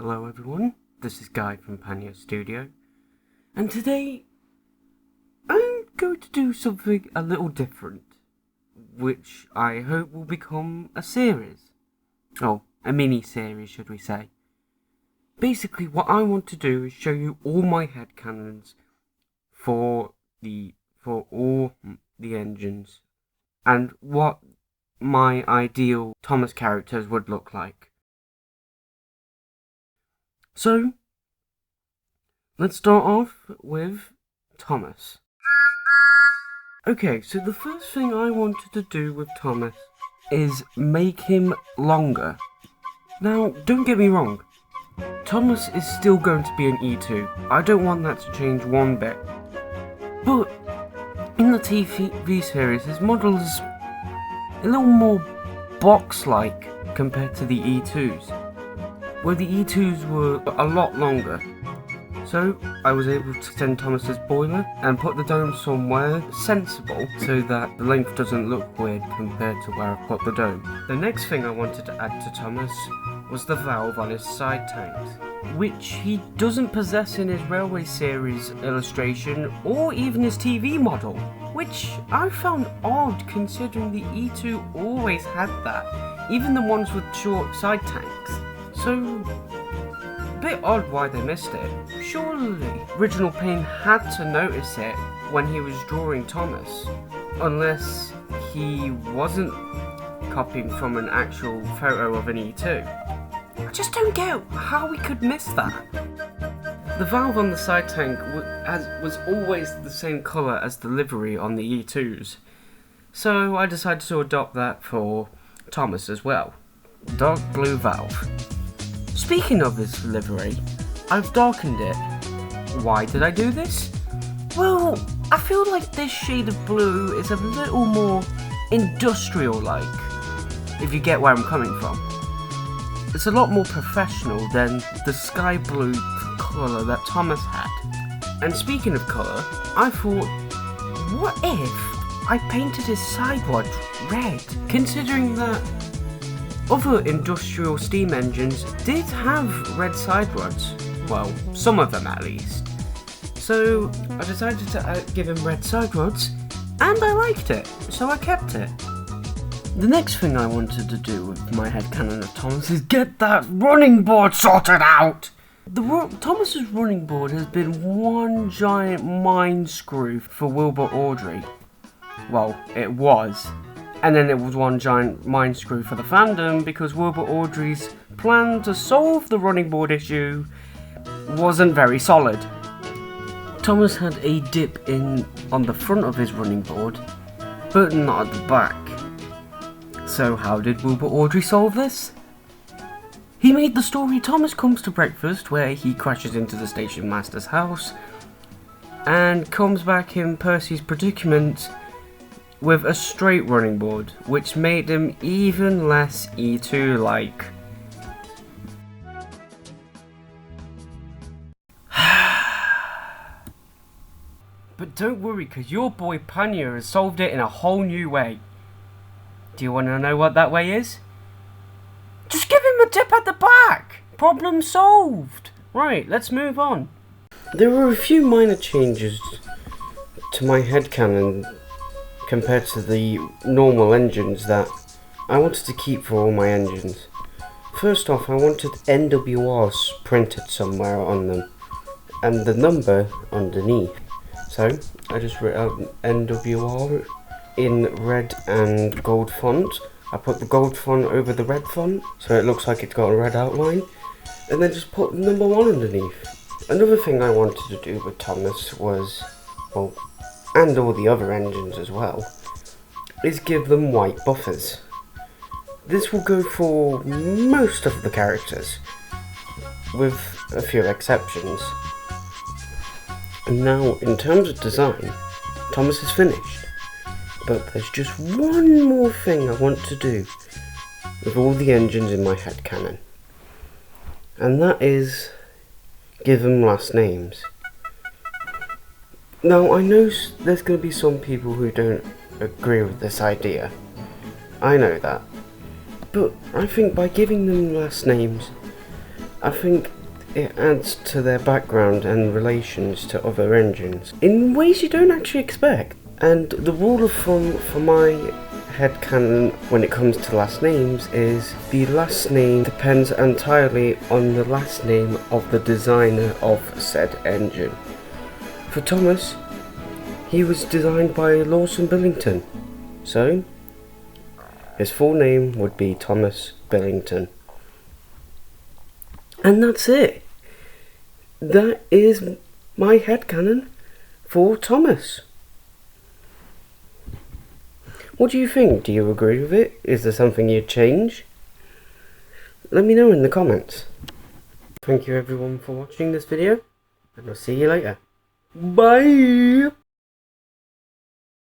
Hello everyone, this is Guy from Panyo Studio, and today I'm going to do something a little different, which I hope will become a series. Oh, a mini-series should we say. Basically what I want to do is show you all my headcanons for all the engines, and what my ideal Thomas characters would look like. So, let's start off with Thomas. Okay, so the first thing I wanted to do with Thomas is make him longer. Now, don't get me wrong, Thomas is still going to be an E2. I don't want that to change one bit. But, in the TV series, his model is a little more box-like compared to the E2s. Where the E2s were a lot longer. So I was able to extend Thomas's boiler and put the dome somewhere sensible so that the length doesn't look weird compared to where I put the dome. The next thing I wanted to add to Thomas was the valve on his side tanks, which he doesn't possess in his Railway Series illustration or even his TV model, which I found odd considering the E2 always had that, even the ones with short side tanks. So, a bit odd why they missed it. Surely, Original Paint had to notice it when he was drawing Thomas, unless he wasn't copying from an actual photo of an E2. I just don't get how we could miss that. The valve on the side tank was always the same colour as the livery on the E2s, so I decided to adopt that for Thomas as well. Dark blue valve. Speaking of this livery, I've darkened it. Why did I do this? Well, I feel like this shade of blue is a little more industrial-like, if you get where I'm coming from. It's a lot more professional than the sky blue colour that Thomas had. And speaking of colour, I thought, what if I painted his side rods red? Considering that other industrial steam engines did have red side rods. Well, some of them at least. So I decided to give him red side rods, and I liked it, so I kept it. The next thing I wanted to do with my headcanon of Thomas is get that running board sorted out! Thomas's running board has been one giant mine screw for Wilbur Awdry. Well, it was. And then it was one giant mind screw for the fandom because Wilbur Awdry's plan to solve the running board issue wasn't very solid. Thomas had a dip in on the front of his running board, but not at the back. So how did Wilbur Awdry solve this? He made the story Thomas Comes to Breakfast, where he crashes into the station master's house and comes back in Percy's predicament with a straight running board, which made him even less E2-like. But don't worry, because your boy Panyo has solved it in a whole new way. Do you want to know what that way is? Just give him a dip at the back! Problem solved! Right, let's move on. There were a few minor changes to my headcanon compared to the normal engines that I wanted to keep for all my engines. First off, I wanted NWRs printed somewhere on them, and the number underneath. So, I just wrote out NWR in red and gold font. I put the gold font over the red font, so it looks like it's got a red outline, and then just put number 1 underneath. Another thing I wanted to do with Thomas was, well, and all the other engines as well, is give them white buffers. This will go for most of the characters, with a few exceptions. And now, in terms of design, Thomas is finished. But there's just one more thing I want to do with all the engines in my headcanon. And that is give them last names. Now, I know there's going to be some people who don't agree with this idea. I know that. But I think by giving them last names, I think it adds to their background and relations to other engines in ways you don't actually expect. And the rule of thumb for my headcanon when it comes to last names is the last name depends entirely on the last name of the designer of said engine. For Thomas, he was designed by Lawson Billington, so his full name would be Thomas Billington. And that's it. That is my headcanon for Thomas. What do you think? Do you agree with it? Is there something you'd change? Let me know in the comments. Thank you everyone for watching this video, and I'll see you later. Bye!